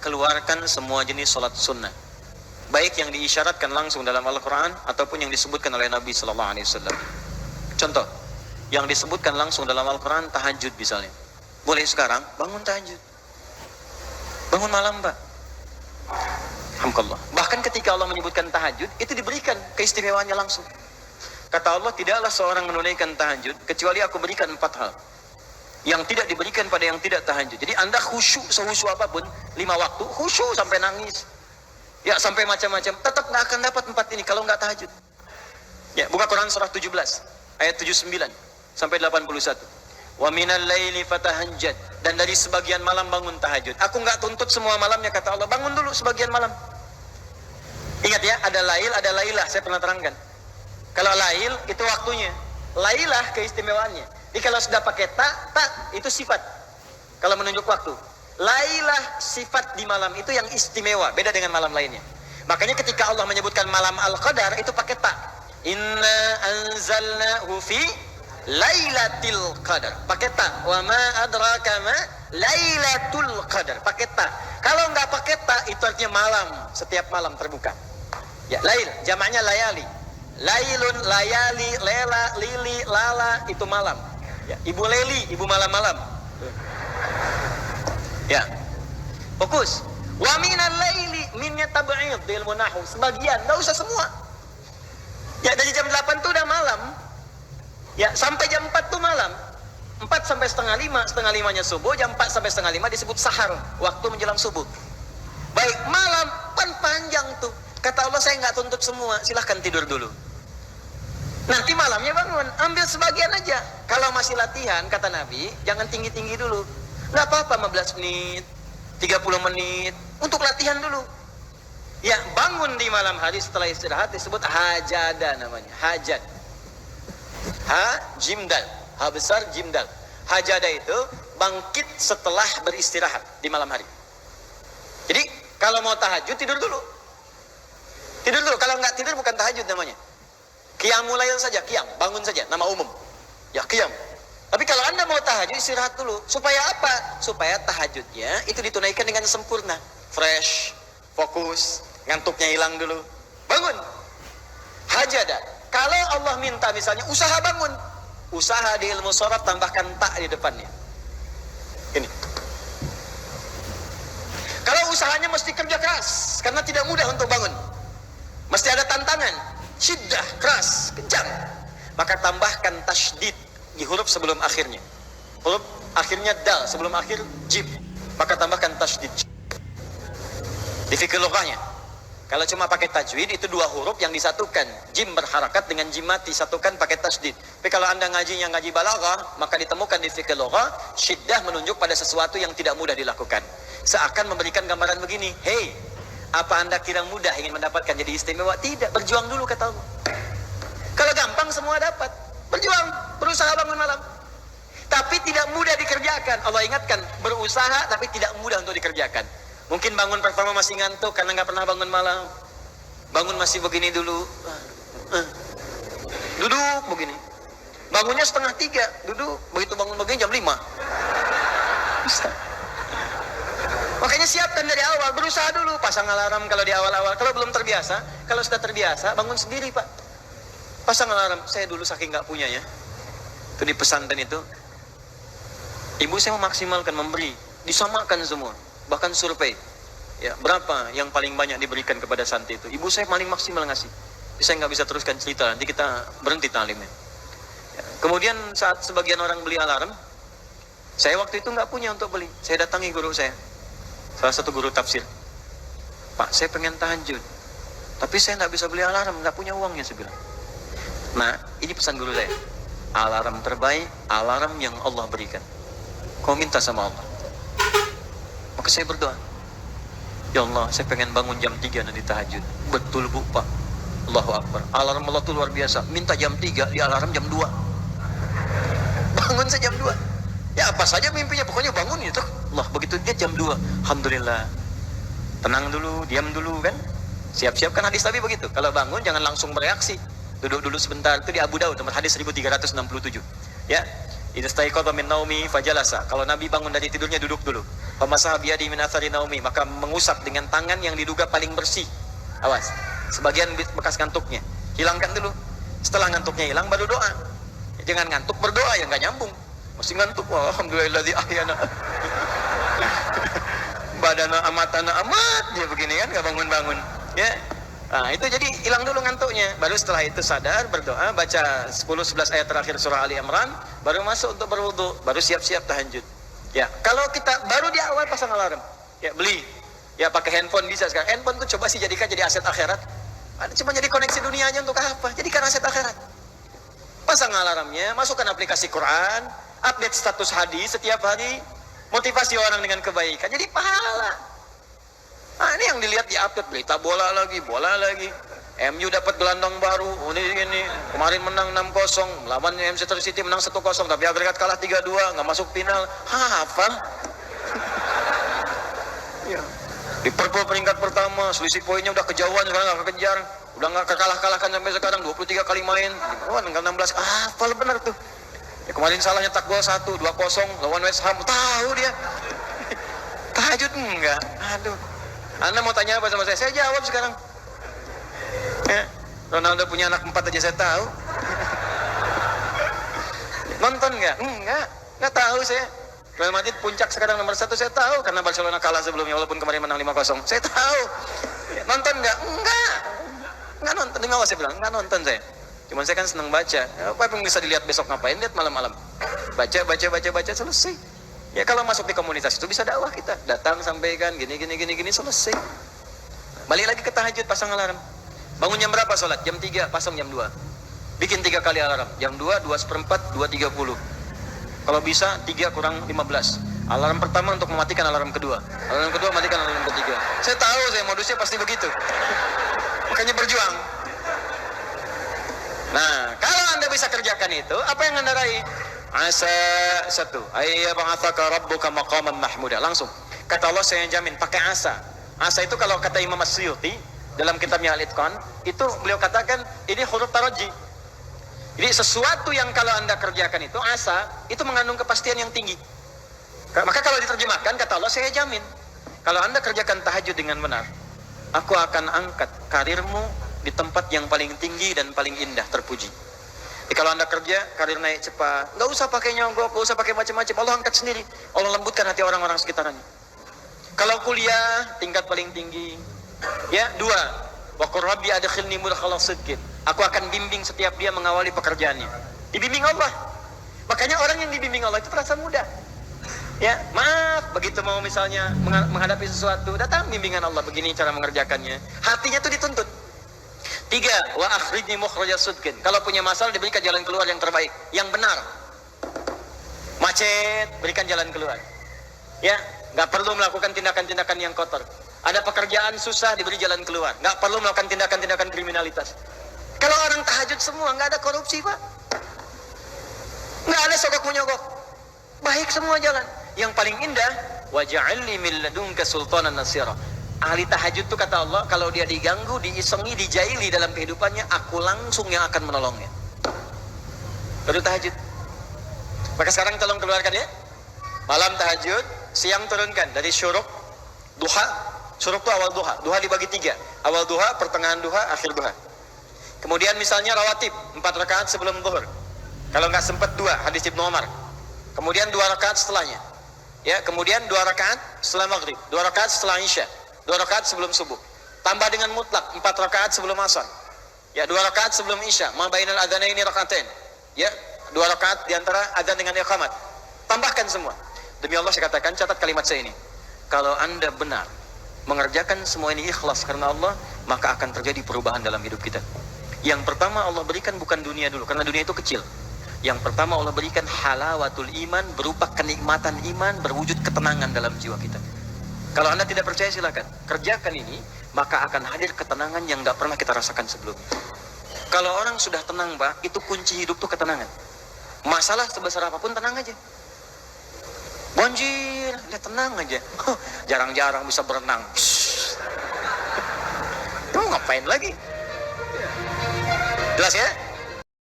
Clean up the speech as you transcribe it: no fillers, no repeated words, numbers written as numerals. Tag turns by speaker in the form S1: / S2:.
S1: keluarkan semua jenis sholat sunnah, baik yang diisyaratkan langsung dalam Al-Quran ataupun yang disebutkan oleh Nabi SAW. Contoh, yang disebutkan langsung dalam Al-Quran, tahajud misalnya. Boleh sekarang, bangun tahajud. Bangun malam, Pak. Alhamdulillah. Bahkan ketika Allah menyebutkan tahajud, itu diberikan keistimewaannya langsung. Kata Allah, tidaklah seorang menunaikan tahajud kecuali aku berikan 4 hal yang tidak diberikan pada yang tidak tahajud. Jadi Anda khusyuk sehusyuk apapun, 5 waktu, khusyuk sampai nangis, ya sampai macam-macam, tetap nggak akan dapat 4 ini kalau nggak tahajud. Ya, buka Quran surah 17 ayat 79 sampai 81. Wa minal laili fatahajjad, dan dari sebagian malam bangun tahajud. Aku nggak tuntut semua malamnya, kata Allah, bangun dulu sebagian malam. Ingat ya, ada lail, ada lailah, saya pernah terangkan. Kalau lail itu waktunya, lailah keistimewaannya. Jadi kalau sudah pakai ta itu sifat. Kalau menunjuk waktu, lailah sifat di malam itu yang istimewa, beda dengan malam lainnya. Makanya ketika Allah menyebutkan malam Al-Qadar itu pakai ta. Inna anzalnahu fi lailatul qadar. Pakai ta. Wa ma adraka ma lailatul qadar. Pakai ta. Kalau nggak pakai ta itu artinya malam, setiap malam terbuka. Ya, lail jamaknya layali. Lailun, layali, lela, lili, lala itu malam. Ya, ibu Leli, ibu malam-malam. Ya, fokus. Wa minal laili, minnya tab'id di ilmu nahwu, sebagian, enggak usah semua. Ya, dari jam 8 tuh udah malam. Ya, sampai jam 4 tuh malam. 4 sampai setengah 5, setengah 5-nya subuh, jam 4 sampai setengah 5 disebut sahar, waktu menjelang subuh. Baik, malam panjang tuh. Kata Allah, saya nggak tuntut semua, silahkan tidur dulu. Nanti malamnya bangun, ambil sebagian aja. Kalau masih latihan, kata Nabi, jangan tinggi-tinggi dulu. Nggak apa-apa 15 menit, 30 menit, untuk latihan dulu. Ya, bangun di malam hari setelah istirahat disebut hajada namanya, hajat. Jimdal, ha besar jimdal. Hajada itu bangkit setelah beristirahat di malam hari. Jadi, kalau mau tahajud, tidur dulu. Tidur dulu, kalau nggak tidur bukan tahajud namanya. Qiyamul lail saja, qiyam, bangun saja, nama umum. Ya, qiyam. Tapi kalau Anda mau tahajud, istirahat dulu. Supaya apa? Supaya tahajudnya itu ditunaikan dengan sempurna. Fresh, fokus, ngantuknya hilang dulu. Bangun. Hajada. Kalau Allah minta misalnya, usaha bangun. Usaha di ilmu sharaf tambahkan ta di depannya. Ini. Kalau usahanya mesti kerja keras, karena tidak mudah untuk bangun. Mesti ada tantangan. Syiddah, keras, kencang. Maka tambahkan tasydid di huruf sebelum akhirnya. Huruf akhirnya dal, sebelum akhir jim. Maka tambahkan tasydid. Di fikih lughahnya, kalau cuma pakai tajwid itu 2 huruf yang disatukan. Jim berharakat dengan jim mati, satukan pakai tasydid. Tapi kalau Anda ngaji balaghah, maka ditemukan di fikih lughah, syiddah menunjuk pada sesuatu yang tidak mudah dilakukan. Seakan memberikan gambaran begini, hey, apa Anda kira mudah ingin mendapatkan jadi istimewa? Tidak, berjuang dulu kata Allah. Kalau gampang semua dapat. Berjuang, berusaha bangun malam. Tapi tidak mudah dikerjakan. Allah ingatkan, berusaha tapi tidak mudah untuk dikerjakan. Mungkin bangun pertama masih ngantuk karena nggak pernah bangun malam. Bangun masih begini dulu. Duduk begini. Bangunnya 2:30, duduk. Begitu bangun begini jam 5. Bisa. Makanya siapkan dari awal, berusaha dulu, pasang alarm kalau di awal-awal. Kalau belum terbiasa, kalau sudah terbiasa, bangun sendiri Pak. Pasang alarm. Saya dulu saking nggak punya ya, itu di pesantren itu, ibu saya memaksimalkan memberi, disamakan semua, bahkan survei. Ya, berapa yang paling banyak diberikan kepada santri itu? Ibu saya paling maksimal ngasih. Saya nggak bisa teruskan cerita, nanti kita berhenti talimnya. Ya, kemudian saat sebagian orang beli alarm, saya waktu itu nggak punya untuk beli. Saya datangi guru saya. Salah satu guru tafsir. Pak, saya pengen tahajud, tapi saya nggak bisa beli alarm, nggak punya uangnya, saya bilang. Nah, ini pesan guru saya. Alarm terbaik, alarm yang Allah berikan. Kau minta sama Allah. Maka saya berdoa. Ya Allah, saya pengen bangun jam 3 nanti tahajud. Betul Bu, Pak. Allahu Akbar. Alarm Allah itu luar biasa. Minta jam 3, di alarm jam 2. Bangun saya jam 2. Ya apa saja mimpinya, pokoknya bangun itu. Allah, begitu dia jam 2, alhamdulillah. Tenang dulu, diam dulu kan. Siap-siap kan hadis Nabi begitu. Kalau bangun jangan langsung bereaksi. Duduk dulu sebentar. Itu di Abu Daud, nomor hadis 1367. Ya. Idza staiqadha min naumi fajalasa. Kalau Nabi bangun dari tidurnya duduk dulu. Famasaha biyadihi min athari naumi, maka mengusap dengan tangan yang diduga paling bersih. Awas, sebagian bekas ngantuknya hilangkan dulu. Setelah ngantuknya hilang baru doa. Jangan ngantuk berdoa, ya nggak nyambung. Mesti ngantuk, alhamdulilladzi ahyana. Badana amatana amat, dia begini kan, nggak bangun-bangun. Ya, nah itu jadi hilang dulu ngantuknya. Baru setelah itu sadar, berdoa, baca 10-11 ayat terakhir surah Ali Imran, baru masuk untuk berwudu, baru siap-siap tahajud. Ya, kalau kita baru di awal pasang alarm, ya beli, ya pakai handphone bisa sekarang. Handphone tuh coba sih jadikan jadi aset akhirat. Cuma jadi koneksi dunia aja untuk apa? Jadikan aset akhirat. Pasang alarmnya, masukkan aplikasi Quran, update status hadis setiap hari, motivasi orang dengan kebaikan, jadi pahala. Nah, ini yang dilihat di update, berita bola lagi. MU dapat gelandang baru, ini kemarin menang 6-0, melawan Manchester City menang 1-0, tapi agregat kalah 3-2, nggak masuk final. Hafal. Ya. Liverpool peringkat pertama, selisih poinnya udah kejauhan, sekarang nggak kekejar, udah nggak kalah-kalahkan sampai sekarang, 23 kali main, tinggal 16. Hafal benar tuh. Ya, kemarin salah nyetak gol 1-2-0 lawan West Ham, tahu dia. Tahajud enggak? Aduh. Anda mau tanya apa sama saya jawab sekarang. Ya, Ronaldo punya anak 4 aja saya tahu. Nonton nggak? Nggak tahu saya. Real Madrid puncak sekarang nomor 1 saya tahu, karena Barcelona kalah sebelumnya walaupun kemarin menang 5-0. Saya tahu. Ya, nonton nggak? Nggak nonton. Demi Allah saya bilang nggak nonton saya. Cuman saya kan senang baca. Apa yang bisa dilihat besok ngapain? Lihat malam-malam. Baca selesai. Ya kalau masuk di komunitas itu bisa dakwah kita. Datang sampaikan gini selesai. Balik lagi ke tahajud, pasang alarm. Bangun jam berapa sholat? Jam 3, pasang jam 2. Bikin 3 kali alarm. Jam 2, 2:04, 2:30. Kalau bisa 3 kurang 15. Alarm pertama untuk mematikan alarm kedua. Alarm kedua matikan alarm ketiga. Saya tahu modusnya pasti begitu. Makanya berjuang. Nah, kalau Anda bisa kerjakan itu, apa yang Anda raih? Asa 1, ayyab'atsaka rabbuka maqaman mahmuda. Langsung. Kata Allah, saya jamin pakai asa. Asa itu kalau kata Imam As-Suyuti dalam kitabnya Al-Itqan, itu beliau katakan ini huruf taraji. Jadi sesuatu yang kalau Anda kerjakan itu asa, itu mengandung kepastian yang tinggi. Maka kalau diterjemahkan, kata Allah, saya jamin kalau Anda kerjakan tahajud dengan benar, aku akan angkat karirmu di tempat yang paling tinggi dan paling indah, terpuji. Jadi kalau Anda kerja, karir naik cepat, nggak usah pakai nyogok, nggak usah pakai macam-macam, Allah angkat sendiri. Allah lembutkan hati orang-orang sekitarnya. Kalau kuliah, tingkat paling tinggi. Ya, 2. Wa qur rabbi adkhilni mudkhala sidqin. Aku akan bimbing setiap dia mengawali pekerjaannya. Dibimbing Allah. Makanya orang yang dibimbing Allah itu terasa mudah. Ya, maaf, begitu mau misalnya menghadapi sesuatu, datang bimbingan Allah, begini cara mengerjakannya. Hatinya tuh dituntut. 3. Wa akhrijni mukhraja sidqin. Kalau punya masalah diberikan jalan keluar yang terbaik, yang benar. Macet, berikan jalan keluar. Ya, nggak perlu melakukan tindakan-tindakan yang kotor. Ada pekerjaan susah, diberi jalan keluar. Nggak perlu melakukan tindakan-tindakan kriminalitas. Kalau orang tahajud semua, nggak ada korupsi, Pak. Nggak ada sogok menyogok. Baik semua jalan. Yang paling indah, waj'alni min ladunka sultanan nasira. Ahli tahajud itu kata Allah, kalau dia diganggu, diisengi, dijaili dalam kehidupannya, aku langsung yang akan menolongnya. Baru tahajud. Maka sekarang tolong keluarkan ya. Malam tahajud, siang turunkan dari syuruk, duha. Syuruk itu awal duha. Duha dibagi 3. Awal duha, pertengahan duha, akhir duha. Kemudian misalnya rawatib, 4 rakaat sebelum zuhur. Kalau nggak sempat 2, hadis Ibnu Umar. Kemudian 2 rakaat setelahnya. Ya, kemudian 2 rakaat setelah maghrib, 2 rakaat setelah isya, 2 rakaat sebelum subuh. Tambah dengan mutlak 4 rakaat sebelum asar. Ya, 2 rakaat sebelum isya, ma bainal adzanaini rakaatain. Ya, 2 rakaat di antara adzan dengan iqamat. Tambahkan semua. Demi Allah saya katakan, catat kalimat saya ini. Kalau Anda benar mengerjakan semua ini ikhlas karena Allah, maka akan terjadi perubahan dalam hidup kita. Yang pertama Allah berikan bukan dunia dulu, karena dunia itu kecil. Yang pertama Allah berikan halawatul iman, berupa kenikmatan iman, berwujud ketenangan dalam jiwa kita. Kalau Anda tidak percaya silakan, kerjakan ini, maka akan hadir ketenangan yang gak pernah kita rasakan sebelumnya. Kalau orang sudah tenang, Pak, itu kunci hidup tuh ketenangan. Masalah sebesar apapun tenang aja. Banjir, lihat tenang aja. Jarang-jarang bisa berenang. Tuh ngapain lagi? Jelas ya?